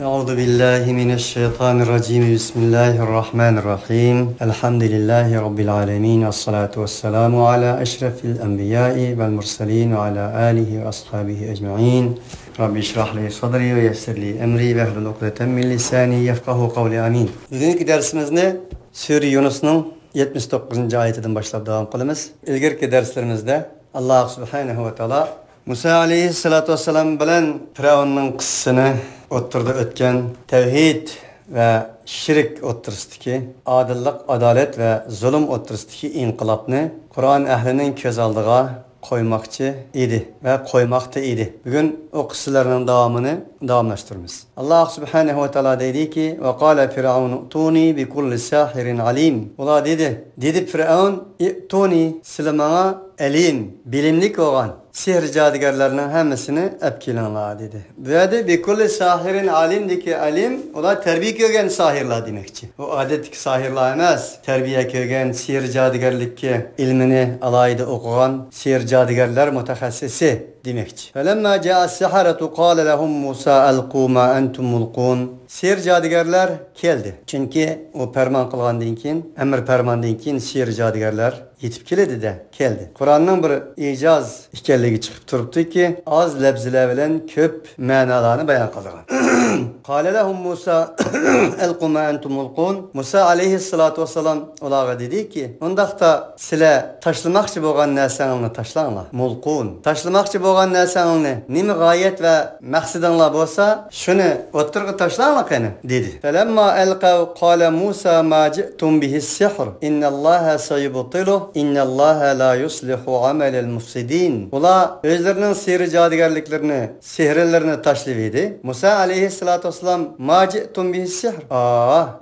Euzu billahi mineşşeytanirracim. Bismillahirrahmanirrahim. Elhamdülillahi rabbil alamin. Essalatu vesselamu ala eşrefil enbiya'i vel murselin ve ala alihi ve ashabihi ecmaîn. Rabbi şrah li sadri ve yessir li emri ve hlul ukdeten min lisani yefkahu kavli. Amin. Bugünkü dersimizde Sure Yunus'un 79. ayetinden başlap devam kılımız. İlgirki derslerimizde Allah subhanahu ve teala Musa aleyhissalatu vesselam bilen Firavun'un kıssasını o'ttirdi o'tgan tevhid ve şirk o'ttirisdagi adillik, adalet ve zulm o'ttirisdagi inqilobni Qur'on ahlining ko'z oldiga koymakçı idi ve koymakta idi. Bugün o kıssalarının devamlaştırırız. Allah subhanahu ve teala dedi ki ve kâle firavun tuni bi kulli sahirin alim. Ola dedi Firavun tuni silemana elim, bilimlik olan sihr cadıgarlarının hemesini epkilanlar dedi. Böyle bi kulli sahirin alim deki alim ola terbiye kögen sahirler demekçi. O adetteki sahirler emez. Terbiye kögen sihr cadıgarlıkki ilmini alayda okuyan sihr cadıgarlar mutahassisi demekçi. Felemma ca'a siharatu qala lahum Musa alqu ma entum mulqun. Sihr cadıgarlar geldi. Çünkü o perman kılgandan keyin, emir permandan keyin sihr cadıgarlar yetip keledi de geldi. Kur'an'ın bir icaz ikenligi çıkıp turuptu ki az lebziler bilen köp manalarını bayan kılgan. Kâle lehum Musa elqu ma entum mulqun. Musa aleyhissalatu vesselam olağa dedi ki ondaqta sile taşlamakçı bolgan nersaňyňy taşlaňlar. Mulqun. Taşlamakçı bolgan nersaňyňy nime gayet ve maksadınla bolsa şunu oturga taşlaňlar kene dedi. Felemma elqav qala Musa ma ji'tum bihi sihr. İnnallaha sayubtiluh. İnnallaha la yuslihu amelel mufsidin. Ula özlerinin sihir cadıgarlıklarını, sihirlerini taşlayıverdi. Musa aleyhissalatu vesselam ma ji'tum bihi sihr.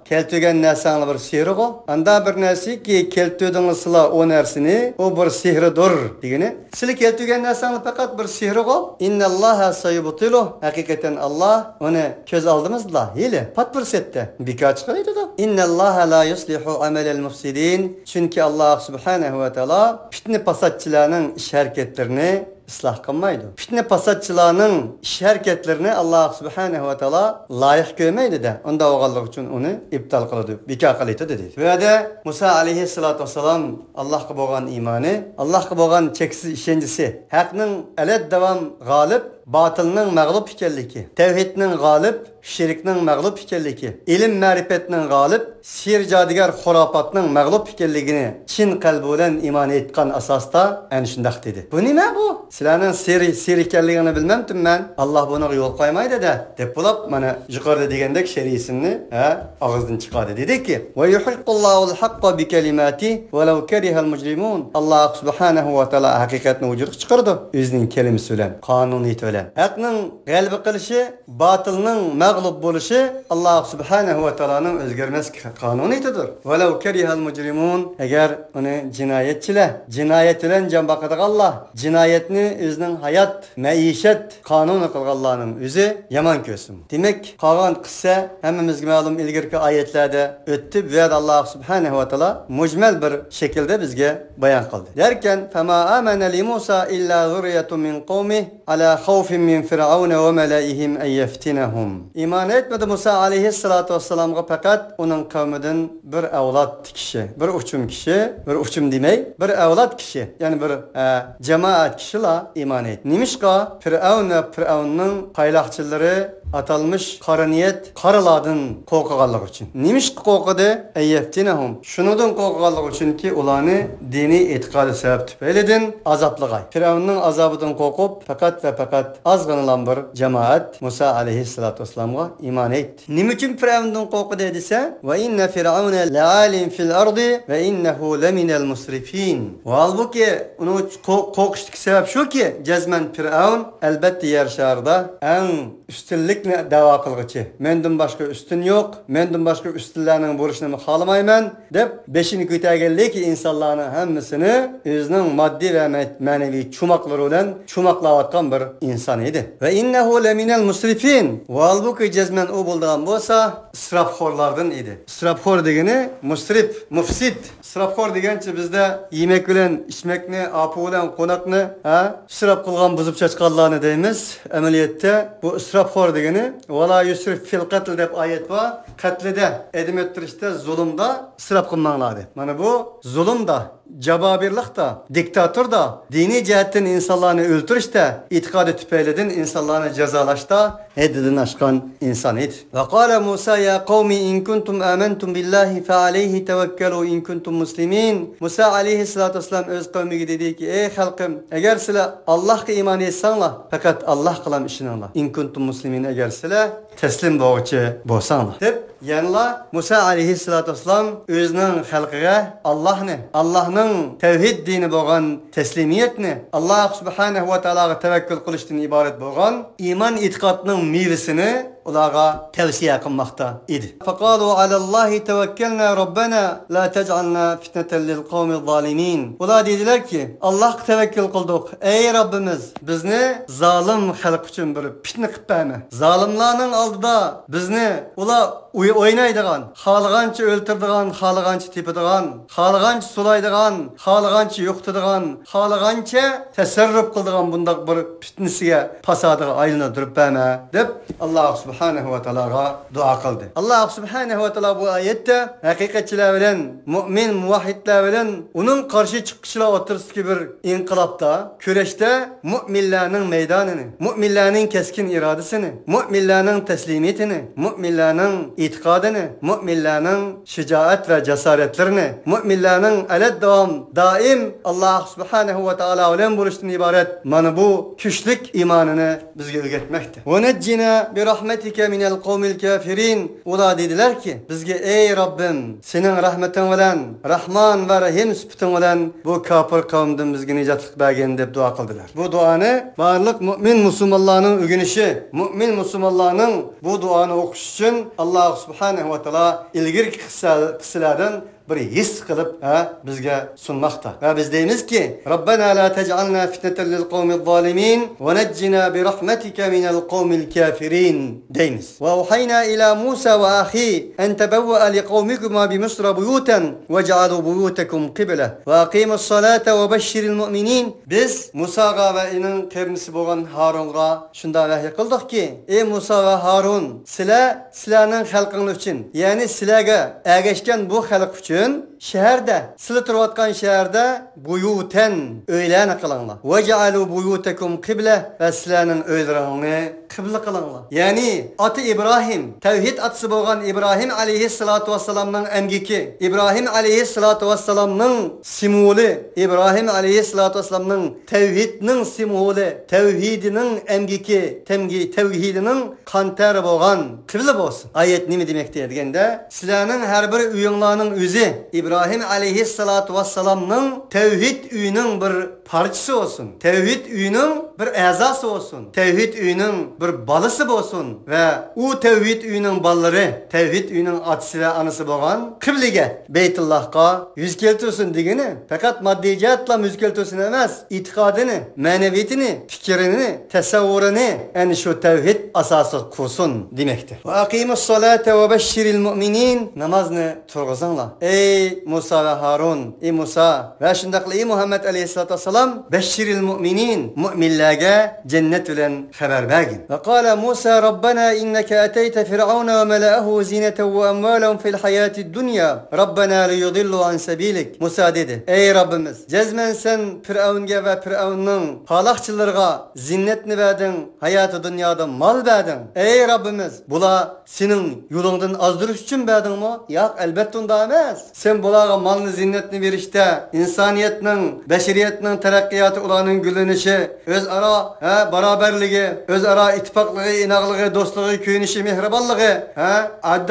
Keltügen nersaňy bir sihri go. Anda bir nersi ki keltüdüňizla o nersini o bir sihridir degeni. Sizli keltügen nersaňy fakat bir sihri go. İnnallaha sayubtiluh. Hakikaten Allah onu köz aldımızla hile pat bir sette. Birkaç kılıydı da. İnnallaha la yuslihu amelel mufsidin. Çünkü Allah subhanahu ve teala fitne pasatçılarının iş hareketlerini ıslah kılmaydı. Fitne pasatçılarının iş hareketlerini Allah subhanahu ve teala layık görmeydi de onda oğallık için onu iptal kıldı. Bika kılıydı dedi. Ve de Musa aleyhissalatu vesselam Allah'a boğan imanı, Allah'a boğan çeksiz işencisi, hakkının eled devam galip, batılının mağlup ikenligi, tevhidinin galip, şirkinin mağlup ikenligi, ilim marifetinin galip, sihir cadıgar hurapatının mağlup ikenligini çin kalbi bilen iman etkan asasta en şundaq dedi. Bu nime bu? Sizlarning sihir ikenligini bilmemdim ben. Allah buna yol koymaydı da dep bulap mana yukarıda degendek şeriisini ağızdan çıkardı. Dedi ki: "Ve yuhiqqullahu al-hakka bi kelimati ve lev keriha'l mujrimun." Allah subhanahu ve teala hakikatni ucuruk çıkardı. Özünün kelimesi bilen, kanuniyeti bilen. Hakkının galbi kılışı, batılının mağlup buluşu Allah subhanahu ve teala'nın özgürmez kanuniyetidir. Ve lev keriha'l mujrimun. Eğer onu cinayet bilen can bakadık Allah, cinayetini özünün hayat, meişet kanunu kılganlarının özü yaman kösün. Demek kalan kıssa hemmemizge malum ilgirki ayetlerde öttü ve Allah subhanahu ve teala mucmel bir şekilde bizge bayan kıldı. Derken fema amene li Musa illa zurriyetun min kavmi ala khawfin min firavun ve melaihim en yeftinahum. İman etmedi Musa aleyhissalatu vesselam'a fakat onun kavmiden bir evlat kişi, bir uçum demey, bir evlat kişi, yani bir cemaat kişiler iman et. Nimişka Firavun ve Firavun'un kaylakçıları atalmış karaniyet karıladın korkagallık için. Nimiş korkadı? Eyyeftinahum. Şunudun korkagallık için ki ulanı dini itikadı sebep tüpeyledin azaplıgay. Firavun'un azabıdan korkup fakat azgınılan bir cemaat Musa aleyhissalatu vesselam'a iman etti. Niçin Firavun'dan korkudu edilse? Ve inne firavune le'alim fil ardı ve innehu leminel musrifin. Ve halbuki onu korkuştaki sebep şu ki cezmen Firavun elbette yer şarda en üstünlükle dava kılgıcı. Menden başka üstün yok. Menden başka üstünlerinin buruşunu xalamayman dep beşini kötəgəllik ki insanların hemmisini özünün maddi ve manevi çumakları bilen çumaklavatkan bir insan idi. Ve innehu leminel musrifin. Ve halbuki cezmen o bulduğun bolsa israfxorlardan idi. İsrafxor degeni musrif, mufsid. İsrafxor degençe bizde yemek bilen, içmekni, apı bilen, konakni israf kılgan buzup çaçkallarını deyimiz. Ameliyette bu israfxor degen degeni "Vala yusrif fil qatl" deb ayet var. Qatlida, edim ettirishda, zulmda israf qilmanglar deb. Mana bu zulmda, cababirlikda, diktatorda, dini cihetten insanlarını öldürüşte, itikadi tüpeyleden insanlarını cezalaşta, hedidin aşkan insan idi. Ve kâle Musa ya kavmi in kuntum amentum billahi fe aleyhi tevekkelu in kuntum muslimin. Musa aleyhissalatu vesselam öz kavmiga dedi ki, ey halkım, eğer sizler Allah'a iman etsanlar, fakat Allah kılam işinanlar. In kuntum muslimin eğer sizler teslim boğucu bolsanlar. Dep, yanla Musa aleyhissalatu vesselam özünün halkıga Allah'ın tevhid dini boğan teslimiyetini, Allah subhanahu ve ta'alaga tevekkül kılıştan ibaret boğan iman itikadının meyvesini ularga tavsiye kılmakta idi. Faqalu alallahi tevekkelna rabbena la tec'alna fitneten lil kavmi zalimin. Ular dediler ki Allah'a tevekkül kıldık. Ey Rabbimiz bizni zalim halk için bir fitne kıptayma. Zalimlarning aldıda bizni ular oynaydigan, xalığancha öldürdigan, xalığancha tepadigan, xalığancha sulaydigan, xalığancha yo'qtadigan, xalığancha tasarruf qildigan bundaq bir fitnasiga fasodiga aylanib turibman deb Alloh subhanahu va taologa duo qildi. Alloh subhanahu va taolo bu oyatda haqiqatchilar bilan, mu'min muvahhidlar bilan uning qarshi chiqishilar o'rtasidagi bir inqilobda, kurashda mu'minlarning maydonini, mu'minlarning keskin irodasini, mu'minlarning taslimiyatini, mu'minlarning itikadını, müminlerin şicaat ve cesaretlerini, müminlerin eled daim Allah subhanahu ve taala ile buluştuğundan ibaret mana bu güçlük imanını bizge öğretmekte. Ve neccina bi rahmetike minel kavmil kafirin. Ular dediler ki bizge ey Rabbim senin rahmetin bilen, Rahman ve Rahim sıfatın bilen bu kafir kavmden bizge nicatlık bergen dep dua kıldılar. Bu duanı varlık mümin Müslümanlarının ögünüşü, mümin Müslümanlarının bu duanı okuş için Allah subhanahu ve taala ilgirki kıssalardan bir his kılıp bizge sunmakta. Ve biz deyimiz ki Rabbena la tec'alna fitneten lil kavmi zalimin ve neccina bi rahmetike minel kavmil kafirin deyimiz. Ve uhayna ila Musa ve ahi en tebevve'a li kavmikuma bi Mısra buyuten ve cealu buyutekum kıble ve akimus salate ve beşşiril mu'minin. Biz Musa'ga ve inin kernisi boğan Harun'a şunda vahiy kıldık ki ey Musa ve Harun sizlerinin halkının için yani sizlerge ergeçken bu halk için şehirde, sizler turvatkan şehirde buyuten öylene kılınlar. Ve cealu buyutekum kıble ve sizlerinin öylerini kıble kılınlar. Yani atı İbrahim, tevhid atısı boğan İbrahim aleyhissalatu vesselam'nın emgiki, İbrahim aleyhissalatu vesselam'nın simuli, İbrahim aleyhissalatu vesselam'nın tevhidinin simuli, tevhidinin emgiki, tevhidinin kanter boğan kıble olsun. Ayet ne demek degende sizlerinin her bir uyunlarının üzü İbrahim aleyhissalatu vesselam'nın tevhid üyünün bir parçası olsun. Tevhid üyünün bir azası olsun. Tevhid üyünün bir balısı olsun. Ve o tevhid üyünün balları, tevhid üyünün atısı ve anısı boğan kıblige, Beytullah'a yüz keltirsin degeni. Fakat maddi cihetla yüz keltirsin emez. İtikadını, meneviyetini, fikrini, tesavvurunu yani şu tevhid asası kursun demektir. Ve akimus salate ve beşşiril mu'minin. Namazını turguzanla. Ey Musa ve Harun, ey Musa ve şundakla ey Muhammed aleyhissalatu vesselam beşşiril mu'minin, mu'minlerge cennet bilen haber vergin. Ve kâle Musa Rabbena inneke ateyte firavuna ve mela'ahu zineten ve emvâlehum fil hayati dünya. Rabbena liyudillu an sebilik. Musa dedi, ey Rabbimiz cezmen sen Firavunga ve Firavun'un palakçılarına zinnetini verdin, hayatı dünyada mal verdin. Ey Rabbimiz bula senin yolundan azdırış için verdin mi? Yok elbette onda emez. Sen bulağa malını zinnetini verişte insaniyetinin, beşeriyetinin terakkiyatı olanın gülünüşü, öz ara beraberliği, öz ara ittifaklığı, inaklığı, dostluğu, köyünüşü, mihriballığı,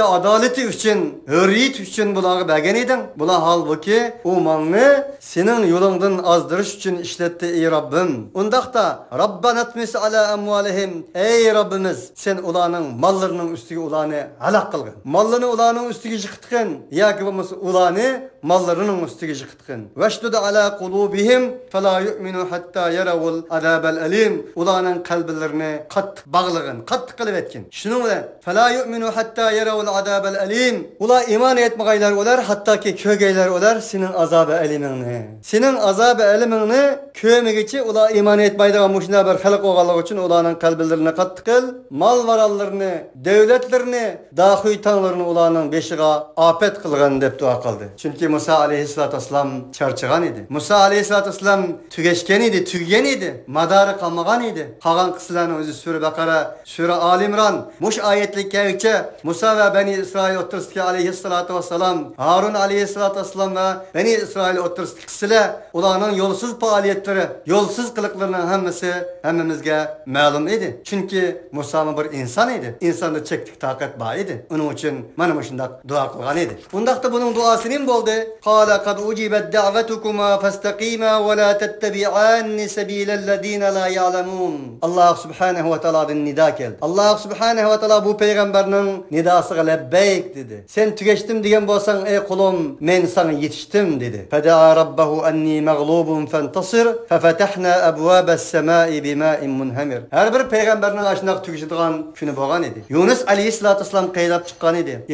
adaleti için, hürriyet için bulağı bergen edin. Bula halbuki o malını senin yolundan azdırış için işletti ey Rabbim. Ondaqda Rabbana atmis ala amvalihim. Ey Rabbimiz sen ulanın mallarının üstüge ulanı halak kılgın. Mallını ulanın üstüge çıktıkın. Ya ki ulanı mallarının üstüge jıqıtqın. Veştud ala qulubihim fela yu'minu hatta yarawul azabal alim. Ulanın kalblerini qat bağlığın, qat qılıp etkin. Şunun bilen fela yu'minu hatta yarawul azabal alim. Ula iman etmegaylar olar hatta ki kögeyler olar senin azabı elimini. Senin azabı elimini kömegiçi ula iman etmaydigan muşuna bir halk oğallık için ulanın kalblerini qat qıl. Mal varallarını, devletlerini, dahi tanlarını ulanın beşiga afet kılgan dep dua kıldı. Çünkü Musa aleyhissalatü vesselam çarçıgan idi. Musa aleyhissalatü vesselam tügeşken idi, tügen idi. Madarı kalmagan idi. Kalan kısılarının özü Sure Bakara, Sure Alimran, muş ayetlik kevkçe Musa ve Beni İsrail oturski aleyhissalatü vesselam, Harun aleyhissalatü vesselam ve Beni İsrail oturski kısıla ulanın yolsuz faaliyetleri, yolsuz kılıklarının hemmimizge malum idi. Çünkü Musa bir insan idi. İnsanda çektik takat bağ idi. Onun için mana şundak dua kılgan idi. Bundakta bunun duası nim boldu? Qala kad ucibet da'vetukuma fastaqima ve la tettebi'anni sebilellezine la ya'lemun. Allah subhanahu ve ta'ala'nın nida geldi. Allah subhanahu ve ta'ala bu peygamberinin nidasıga lebbeyk dedi. Sen tügeçtim diyen bolsan ey kulum men sana yetiştim dedi. Feda'a rabbahu anni mağlubun fentasir fefetahna ebvabes semai bima'in munhamir. Her bir peygamberinin aşındak tügeçtiğin günü boğan idi. Yunus aleyhissalatü vesselam qaydap çıqqan idi.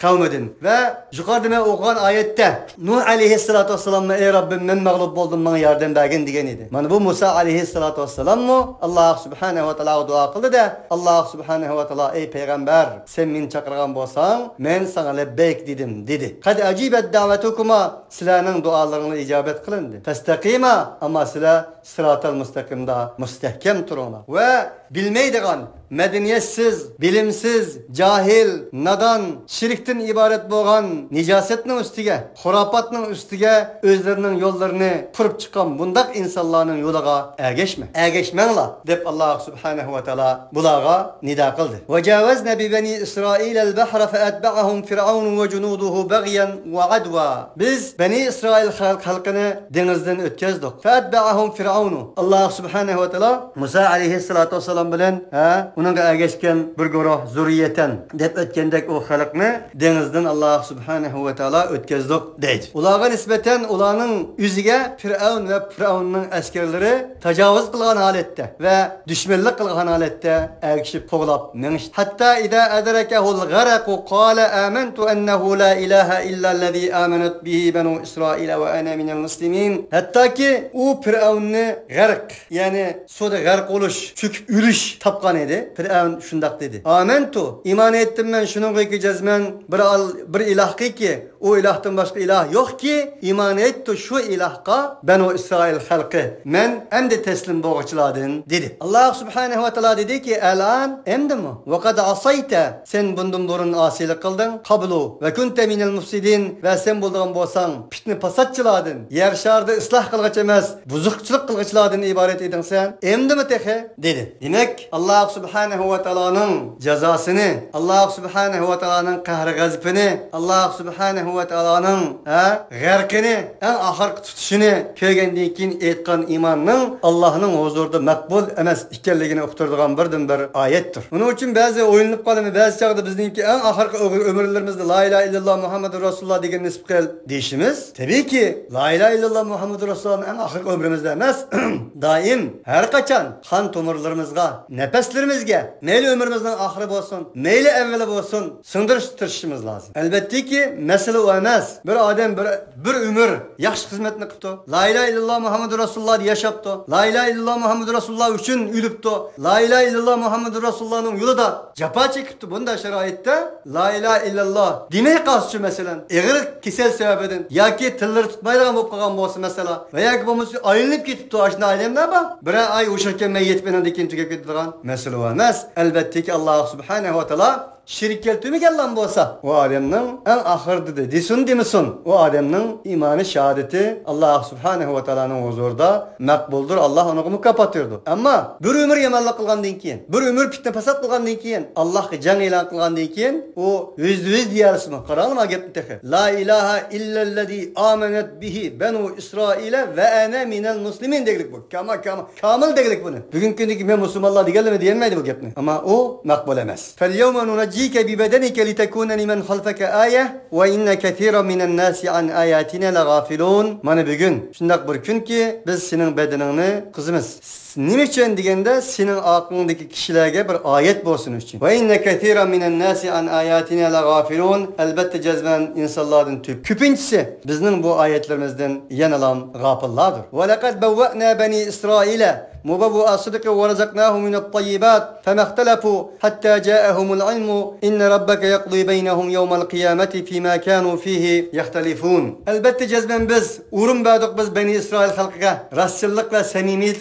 Kavmedin ve yukarıda men okugan ayette Nuh aleyhissalatü vesselam ey Rabbim men mağlub boldum bana yardım bergin degen idi. Mana bu Musa aleyhissalatü vesselam mı? Allah subhanahu ve taala dua kıldı da Allah subhanahu ve taala ey peygamber sen men çakırgan bolsan men sana lebbeyk dedim dedi. Kad acibet davetukuma sizlarning dualarına icabet kılındı. Fastaqima ama sizlar sıratal müstakimda müstehkem turunlar. Ve bilmeydigan medeniyetsiz, bilimsiz, cahil, nadan, şirkten ibaret boğan, nicasetinin üstüge, hurapatının üstüge özlerinin yollarını kurup çıkan bundak insanların yolaga ergeşme. Ergeşmenla dep Allah subhanahu ve taala bulaga nida kıldı. Ve cavezne bi beni İsrail el-bahra fe etba'ahum firavun ve cunuduhu bagyan ve adwa. Biz Beni İsrail halkını denizden ötkezdik. Fe etba'ahum firavunu. Allah subhanahu ve taala Musa aleyhissalatu vesselam bilen onun ergeşken bir guruh zurriyeten dep ötkendek o halkını denizden Allah subhanahu ve taala ötkezdik deydi. Ulağa nispeten ulanın yüzüge Firavun ve Firavun'un askerleri tecavüz kılgan halette ve düşmanlık kılgan halette ergeşip poğlap menişti. Hatta ida edrekehul garaku qala amantu ennehu la ilahe illellezî amenet bihi benu İsrail ve ana minel muslimin. Hatta ki o Firavun'u gark yani suda gark oluş, çöküp ülüş tapkan idi. Firavun şundak dedi. Amentu iman ettim ben şunun ki cezmen bir ilah ki o ilahtan başka ilah yok ki iman ettu şu ilahka benu İsrail halkı men hem de teslim boğaçladın dedi. Allah subhanahu ve taala dedi ki elan emdi mi? Ve kad asayte sen bundan burun asilik kıldın kablu ve kunte minel mufsidin ve sen bulduğun bolsan pitni pasatçıladın. Yer şarda ıslah kılgıç emez buzukçılık kılgıçladın ibaret edin sen. Emdi mi tehe? Dedi. Demek Allah subhanahu ve taala'nın cezasını, Allah subhanahu ve taala'nın kahrı gazipini, Allah subhanahu ve taala'nın gərkini, en ahir tutuşunu köygenden keyin etkan imanның Allah'ın huzurunda makbul emas ekanligini uqtirdigan birdan-bir ayettir. Bunun için bazı oyunlup qalımı, bazı çağda bizninki en ahir ömürlerimizde la ilahe illallah Muhammedur Rasulullah degan nisb qil deyişimiz. Tabii ki la ilahe illallah Muhammedur Rasulullah'ın en ahir ömrümüzde emas. Daim her kaçan kan tomirlarimizga, nefeslerimizge, meyli ömrümüzden ahiri bolsun, meyli evveli bolsun, sındırıştırışımız lazım. Elbette ki mesele o emas. Bir adam bir ömür yaxşı hizmetini qıptı. La ilahe illallah Muhammedur Rasulullah diye yaşaptı. La ilahe illallah Muhammedur Rasulullah üçün ülüptü. La ilahe illallah Muhammedur Rasulullah'ın yolu da capa çekipti. Bunda şeraitte la ilahe illallah demeye karşı mesela eğer kisel sebebeden ya ki tılları tutmayla bulup kalgan bolsa mesela veya ki bu ayınıp gitipti aşına ailemler bak. Bir ay uşarken meyyetmenen dikin tükep gittiğin mesele o emas. Elbette ki Allah subhanahu ve taala şirk keltümigen lan bolsa o adamның en ahırdı de desin demisin o adamның imanı şehadeti Allah subhanahu ve taala'nın huzurunda makbuldur. Allah onu mukapatırdı. Ama bir ömür yamanlık kılgandan keyin, bir ömür fitne fasat kılgandan keyin, Allah'a can elan kılgandan keyin o %100 diyarsın. Qaralma gepni tehe. La ilahe illellezî amenet bihi benu İsrail'e ve ana minel muslimin degilik bu. Kamil degilik bunu. Bugün gündeki men Müslümanlar digelme diyenmeydi bu gepni. Ama o makbul emas. Fel yevme nunajjika bi badanika litakuna liman khalfaka ayah ve inne kethiran minen nasi an ayatina lagafilun. Mana bugun shundaq bir kunki biz sening bedeningni qizimiz. Nima uchun deganda sening orqangdagi kishilarga bir oyat bo'lsin uchun. Va inna katiran minan nasi an ayatina lagafilun. Albatta jazman insonlardan ko'pinchisi bizning bu oyatlarimizdan yanalam g'afillardir. Va laqad bawwa'na bani Isroila مبوء صدق ورزقناهم من الطيبات فما اختلفوا حتى جاءهم العلم إن ربك يقضي بينهم يوم القيامة فيما كانوا فيه يختلفون. البته جزمن biz urum badık biz Bani İsrail halkıga rastçılık ve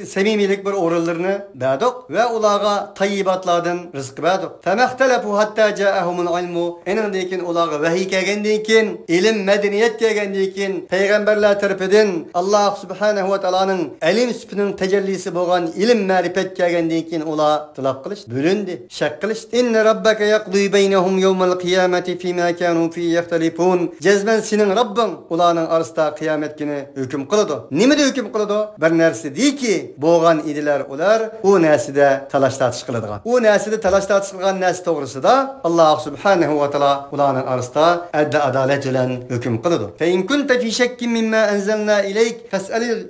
samimilik bir orullarını badık ve ulağa tayyibatlardan rızkı badık. فما اختلفوا حتى جاءهم العلم enandekin ulağa vahiy kelgendikin ilim medeniyet kelgendikin peygamberler tarafından Allah Subhanahu ve Taala'nın ilim süpünün tecellisi bu ilim marifet kelgandan keyin ular tilab qilish bo'lindi shak qilish inna robbaka yaqdi baynahum yawmal qiyamati fima kanu fi yaxtalifun jazman sening robbing ularning orasida qiyomat kuni hukm qiladi nimada hukm qiladi bir narsa deyki bo'lgan edilar ular u narsada talash tartish qiladigan u narsada talash tartish qilgan narsa to'g'risida Alloh subhanahu va taolo ularning orasida adolat bilan hukm qiladi fa in kunta fi shakkin mimma anzalna ilayk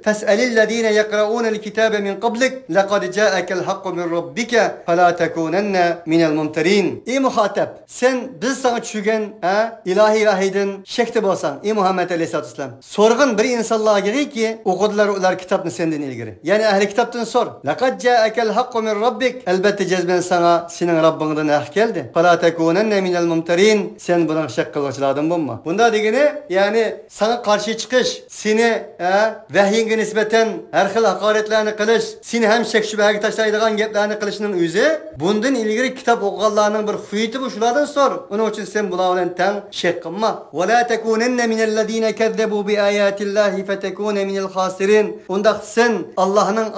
fas'alil ladina yaqra'una al-kitaba min قبلك لقد جاءك الحق من ربك فلا تكونن من الممترين. Ey muhatap, sen biz sana düşügen ilahi vahiyden şekte bolsan, ey Muhammed Aleyhisselatü Vesselam. Sorgun bir insanlığa gelir ki okudular ular kitapını senden ilgili. Yani ehli kitaptan sor. لقد جاءك الحق من ربك. Elbette cezben sana senin Rabbinden hak geldi. فلا تكونن من الممترين. Sen bunun şek kılgıçlardan bulma. Bunda degeni yani sana karşı çıkış, seni vahyinge nispeten her xil hakaretlerini kılış, seni hem şek şübhege taşlaydigan geplerini kılışının özü bundan ilgili kitap okuganlarning bir huyiti bu şulardan sor. Onun için sen bular bilan teng şek qilma. Ve la takunanna minellezine kezzebu bi ayatillahi fetekuna minel khasirin. Unda sen Allah'ın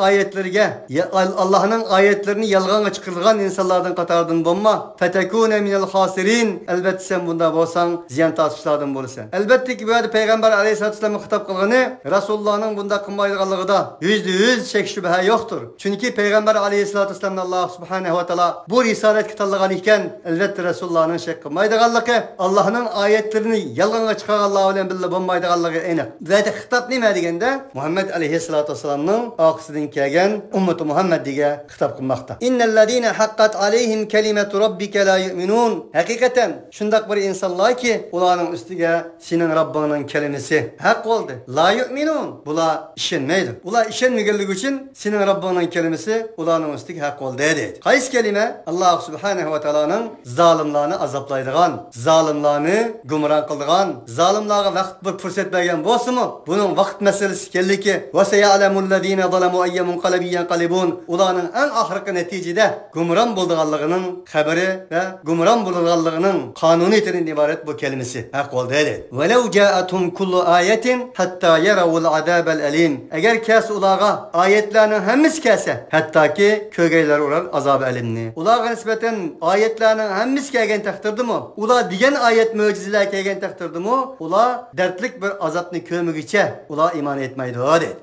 ayetlerini yalganga çıkargan insanlardan qatardan bolma. Fetekuna minel khasirin. Elbette sen bunda bolsan ziyan tartışlardan bolsan. Elbette ki bu arada Peygamber Aleyhisselatü Vesselam'ın hitap kılgını Resulullah'ın bunda kılmaydıganlığı %100 şek şübhe yoktur. Çünkü Peygamber Aleyhisselatü Vesselam'ın Allah Subhanahu ve Teala bu risalet kitablığı iken elbette Resulullah'ın şek kılmaydıganlığı Allah'ın ayetlerini yalganga çıkarganlığı ile birlikte bulmaydıganlığı enek. Zaten hitap nime degende Muhammed Aleyhisselatü Vesselam'ın akısından kelgen ümmeti Muhammed diye hitap kılmakta. İnnellezine hakkat aleyhim kelimetu rabbike la yu'minun. Hakikaten şundak bir insanlar ki ulanın üstüge senin Rabbinin kelimesi hak oldu. La yu'minun. Bula işenmeydi. Bula işenmeyenlik için senin Rabbinin kelimesi ulanın üstüge hak oldu dedi. Kays kelime Allah Subhanahu ve Teala'nın zalimlerini azaplaydıgan, zalimlerini gumran kıldıgan, zalimlere vakit bir fırsat vergen bolsa mu? Bunun vakit meselesi kelli ki ve seya'lemüllezine zalemu ayye munqalibiyyen qalibun. Ulanın en ahırkı neticede gumran bulduğallığının haberi ve gumran bulduğallığının kanuniyetinden ibaret bu kelimesi hak oldu dedi. Velev ca'atum kullu ayetin hatta yeravul azabel elim. Eğer kes ulağa ayetlerinin hemimiz kese hatta ki kölgeyler uğrar azab-ı elimni. Ulağa nispeten ayetlerinin hemimiz kelgen takdirdi mi? Ula diyen ayet mucizeler kelgen takdirdi mi? Ula dertlik bir azapni kömügiçe ula iman etmeydi o dedi.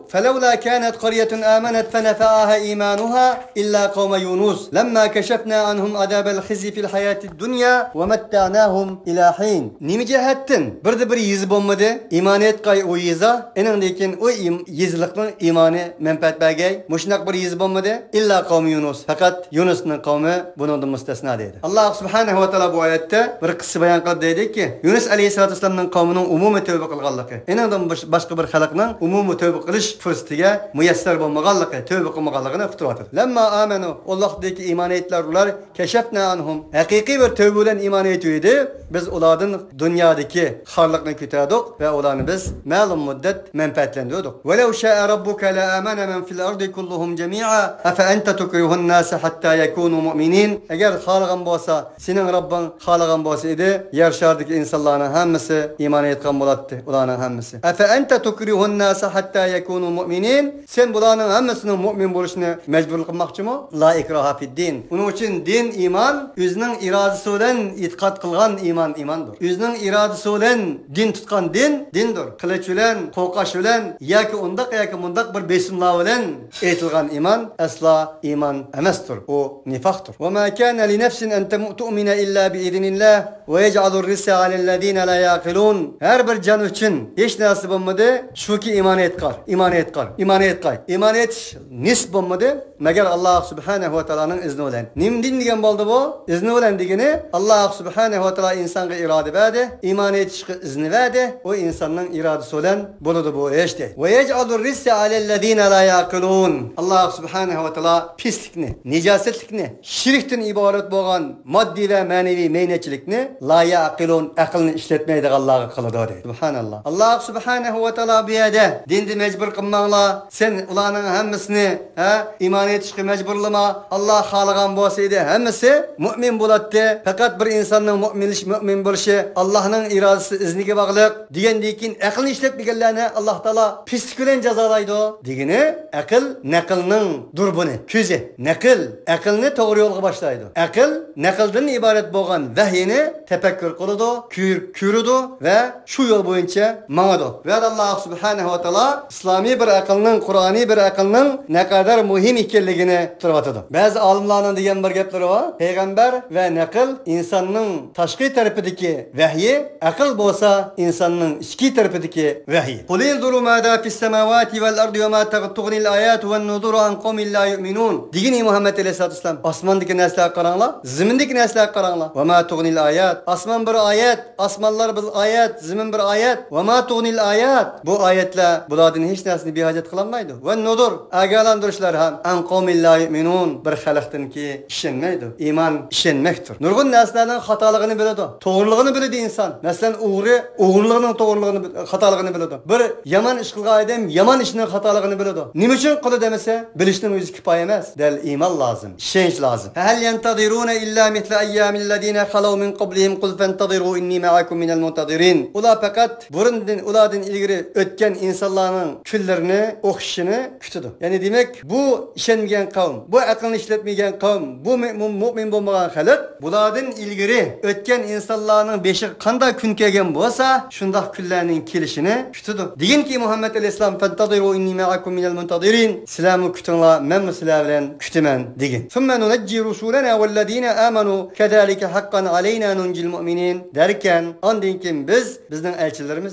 Felev la kânet qariyetun âmenet fenefâha imanuha illa kavme Yunus. Lemma keşefna anhum azabel khizi fil hayati dünya ve metta'nahum ila hin. Nimi cehettin? Bir yizi bulmadı. İman et kay o yiza. Enandekin o yizliknin imanı menfaat belgey. Muşnak bir yizi bulmadı. İlla kavmi Yunus. Fakat Yunus'un kavmi bunun da müstesna dedi. Allah Subhanahu ve Teala bu ayette bir kısa bayan kılıp dedi ki Yunus Aleyhisselatü Vesselam'ın kavminin umumi tövbe kılganlığı. Enandan başka bir halkının umumi tövbe kılış fırsatiga müyesser bulmaganlığı, tövbe kılmaganlığını fıtratır. Lemma amenu Allah'taki iman ettiler ular keşefna anhum. Hakiki bir tövbe ile iman etiydi. Biz onların dünyadaki harlıkını kütüyorduk ve onları biz malum müddet menfaatlendiriyorduk. Velev şa'a rabbuka la amana men fil ardi kulluhum cemi'a afa ente tukrihun nase hatta yekunu mu'minin. Eğer halıgan bolsa, senin Rabbin halıgan bolsa idi, yer şardaki insanların hemmisi iman etken bolattı, onların hemmisi. Afa ente tukrihun nase hatta yekunu mu'minin. Sen bunların hemmisinin mümin buluşunu mecbur kılmakçı mı? La ikraha fid din. Onun için din iman, özünün iradesi olan itikat kılgan imandır. Özünün iradesi olan din tutkan dindir. Kılıç olan, kokaş olan, ya ki ondak ya ki mundak bir besimla olan bilen aytilgan iman asla iman emasdir. O nifaqdir. Ve ma kana li nefsin en tu'mina illa bi idnillah ve yec'alur risa alellezina la yaqilun. Her bir can için hiç nasip olmadı. Şu ki iman etkar. İman etkar. İman etkay. İman et nisb olmadı. Meğer Allah subhanahu ve ta'ala'nın izni olan. Nimdin digen boldu bu? İzni olan digeni Allah subhanahu ve ta'ala insanga irade verdi. İman etişki izni verdi. O insanın iradesi olan buludu bu işte. Ve yec'alur risa alellezina la yaqilun. Allah subhanahu ve ta'ala pislikni, nicasetlikni, şirkten ibaret boğan maddi ve manevi meynetçilikni la yaqilun aqlni işletmeydi Allah'a kılıdı. Subhanallah. Allah subhanahu ve ta'ala bir yerde dindi mecbur kılmağla sen ulanın hemmisini iman etişki mecburlama Allah halıgan bolsaydı hemmisi mümin bulattı. Fakat bir insanın mümin buluşu Allah'ın iradesi izniga bağlılık digendikin aqlni işletmegenlerine Allah Teala pislik bilen jazalaydı. Digini aql naqlning durbuni, küzi. Naql aqlni to'g'ri yo'lga başlaydı. Aql naqldan ibaret bo'lgan vahyini tefekkür qiladi, ko'radi ve şu yol boyunca mangadi. Ve Allah subhanahu ve taala İslami bir aqlning, Qur'oniy bir aqlning ne kadar muhim ekanligini turib bazı olimlarning degan bir gaplari var. Peygamber ve naql insonning tashqi tarafidagi vahyi, aql bo'lsa insonning ichki tarafidagi vahyi. Qul induru ma da fis semawati vel ardi ve ma tughnil ayatu ven nuzuru an qawmin la yu'minun. Digini Muhammed aleyhisselam osmondagi narsalarga qaranglar, zimindagi narsalarga qaranglar. Ve ma tughnil ayat. Osmon bir ayet, osmonlar bir ayet, zimin bir ayet. Ve ma tughnil ayat. Bu ayetler bulardan hech narsani behojat qilolmaydi. Ve nuzur agalantirishlar ham an qawmin la yu'minun bir xalqdanki ishonmaydi. Iymon ishonmakdir. Nurg'un narsalarning xatoligini biladi, to'g'riligini biladi inson. Masalan, o'g'riligini to'g'riligini, xatoligini biladi. Bir yomon ish qilgan odam yomon ishning xatoligini biladi. Nima uchun qildi demasa, bilishning o'zi kifoya emas. Dal iymon lozim, ishonch lozim. Hal yantadiruna illa mithla ayyamil ladina khalaw min qablihim qul fantadiru inni ma'akum minal muntadirin. Ular faqat ulardan ilgari o'tgan insonlarning kunlarini o'qishini kutadi. Ya'ni demak, bu ishonmagan qavm, bu aqlni ishlatmagan qavm, bu mu'min bo'lmagan xalq, bulardan ilgari o'tgan insonlarning beshi qanday kun kelgan bo'lsa, shunday kunlarning kelishini kutadi. Deganki Muhammed aleyhisselam fantadiru inni ma'akum minal muntadirin. Sizlarni kutinglar, men sizlar bilan kutaman degan. Thumma nunajji rusulana wallazina amanu kadhalika haqqan alayna nunjil mu'minin. Derken ondan keyin bizning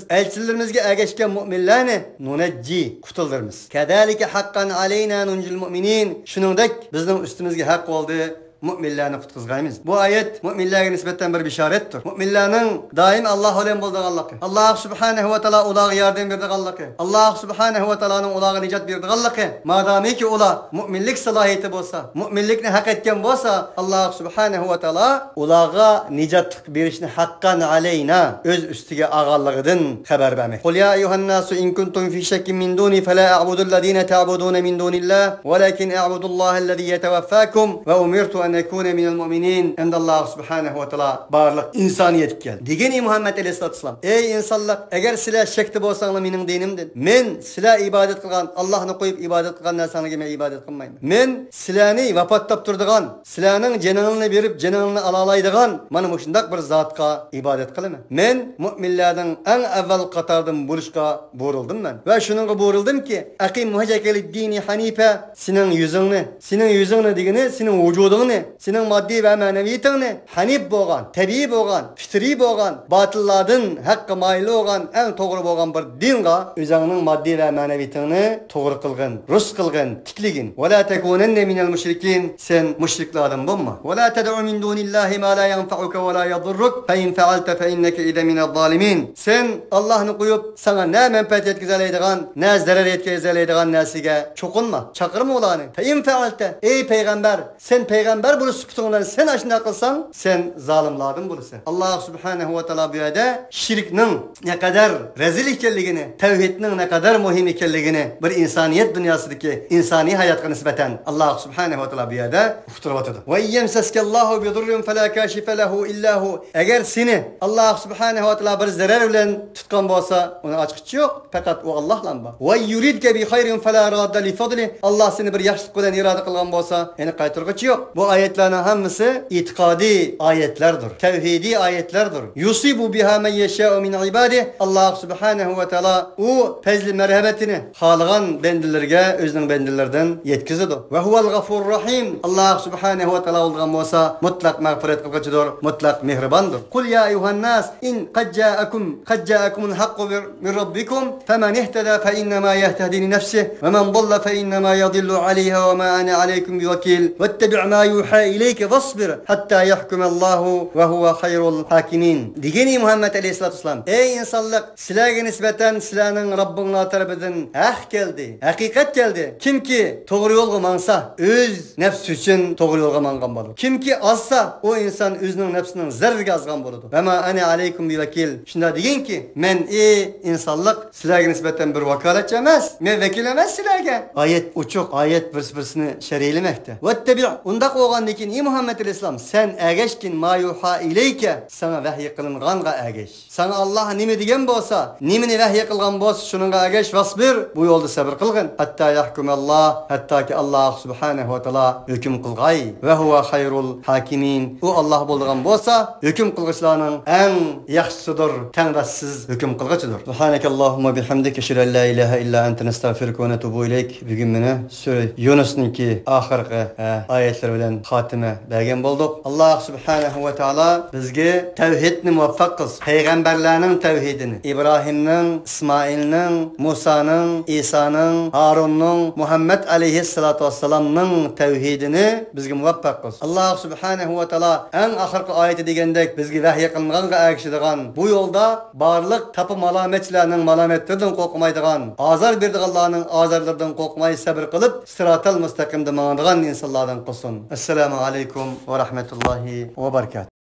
elchilarimizga ergashgan mu'minlarni nunajji qutuldirmiz. Kadhalika haqqan alayna nunjil mu'minin. Shuningdek bizning ustimizga haq bo'ldi. Müminlerini kutqizgaymiz. Bu ayet müminlerine nisbeten bir bişarettir. Müminlerin daim Allah olan bulduğallığı. Allah subhanahu ve taala ulağa yardım berdiğallığı. Allah subhanahu ve taala'nın ulağa nicat berdiğallığı. Madami ki ula müminlik salahiyeti bolsa, müminlikni hak etken bolsa, Allah subhanahu ve taala ulağa nicat berişini hakkan aleyna öz üstige ağallığıdın haber vermek. Kul ya eyyuhannasu in kuntum fi şekkin min duni fela a'budullezine ta'buduna min dunillah velakin a'budullahellezî yeteveffakum ve umirtu en ekune minel mu'minin. Allah subhanahu ve taala barlık insaniyet geldi. Degeni Muhammed aleyhisselam. Ey insanlar, eğer sizler şekti bolsanlar mening dinimdin. Men sizler ibadet kılgan, Allah'ını koyup ibadet kılgan narsani men ibadet kılmayman. Men sizlerni vapattap turdigan, sizlerning canını berip canını alalaydigan mana mushundaq bir zatqa ibadet kılaman. Men mu'minlardan en evvel qatardan buluşqa buyruldim men. Ve şununla buyruldum ki, aqim muhajekeli dini hanife, senin yüzüngni degeni senin vücudunu, senin maddi ve maneviyatını hanif boğan, tabii boğan, fitri boğan, batılladın hakkı maylı boğan, en doğru boğan bir dinga özünün maddi ve maneviyatını doğru kılgın, rus kılgın, tikligin. Ve la tekunenne minel müşrikin. Sen müşriklerden bulma. Ve la ted'u min dunillahi ma la yanfa'uka ve la yadurruk. Fe in fealte fe inneke ide minel zalimin. Sen Allah'ını koyup sana ne menfaat yetkizaleydiğen, ne zarar yetkizaleydiğen nesige çokunma. Çakırma olanı. Fe in fealte. Ey peygamber, sen peygamber bunu sükutundan sen aşına kılsan, sen zalimladın bulursa. Allah subhanahu ve taala bu yerde şirknin ne kadar rezil ikenligini, tevhidinin ne kadar muhim ikenligini bir insaniyet dünyasındaki insani hayatına nispeten Allah subhanahu ve taala bu yerde uqtirvatıdı. Ve yemseskallahu bi durrin fela kashife lehu illahu. Eğer seni Allah subhanahu ve taala bir zarar bilen tutkan bolsa, ona açıkçı yok. Fakat o Allah'la var. Ve yuridke bi hayrin fela radda li fadli. Allah seni bir yaxşılık bilen irade kılgan bolsa, yani qaytırgıcı yok. Bu ayetlerin hamısı itikadi ayetlerdir. Tevhidi ayetlerdir. Yusibu biha men yeşâ'u min ibadih. Allah subhanahu ve teala o fezli merhametini halıgan bendilerge özünün bendilerden yetkizidir. Ve huvel gafur rahim. Allah subhanahu ve teala olduğun olsa mutlak mağfiret kılgıcıdır, mutlak mihribandır. Kul ya eyyuhan nas in kad ca'akumul hakku min rabbikum femen ihteda fe innema yehtedi li nefsih ve men dalla fe innema yadillu aleyha ve ma ana aleykum biwekil vettebi' ma yuha ileyke vasbir hatta yahkumallahu ve huve hayrul hakimin. Digeni Muhammed Aleyhisselatü Vesselam, ey insanlık, sizlerge nispeten sizlerinin Rabbinler tarafından hak geldi, hakikat geldi. Kim ki doğru yolga mansa öz nefsi için doğru yolga mangan bolur. Kim ki azsa o insan özünün nefsinin zerrege azgan bolur. Ve ma ana aleykum biwekil. Şunda degen ki men insanlık sizlerge nispeten bir vakaletçi emas, men vekil emas sizlerge. Ayet uçuk, ayet birisini şereylemekte. Vettebi' undaq olgandan keyin ey Muhammed Aleyhisselam sen ägeşkin ma yuha ileyke sana vahiy kılınğanga ägeş. Sana Allah nime degen bolsa, nimeni vahiy kılgan bolsa şununga ägeş vasbir. Bu yolda sabır kılgın. Hatta yahkumallah, hatta ki Allah subhanahu ve taala hüküm kılgay. Ve huve hayrul hakimin. O Allah bolgan bolsa hüküm kılgıçlarının en yaxşısıdır. Tanrısız hüküm kılgıçıdır. Subhanakallahumma bihamdike eşhedü la ilahe illa ente nestağfiruke ve netubu ileyk. Bugün mene Sure Yunus'nunki ahirki ayetler bilen hatime bergen bolduk. Allah subhanahu ve taala bizge tevhidni muvaffaq kılsın. Peygamberlerinin tevhidini, İbrahim'nin, İsmail'nin, Musa'nın, İsa'nın, Harun'un, Muhammed aleyhissalatu vesselam'ın tevhidini bizge muvaffaq kılsın. Allah subhanahu ve taala en ahirki ayeti degendek bizge vahiy kılınğanga erişidigan bu yolda barlık tapı malametçilerinin malametlerden korkmaydigan, azar berdiganlarının azarlardan korkmay sabır kılıp sıratal müstakimde mağdıgan insanlardan kılsın. Esselamu aleyküm ve rahmetullahi ve berekatuhu.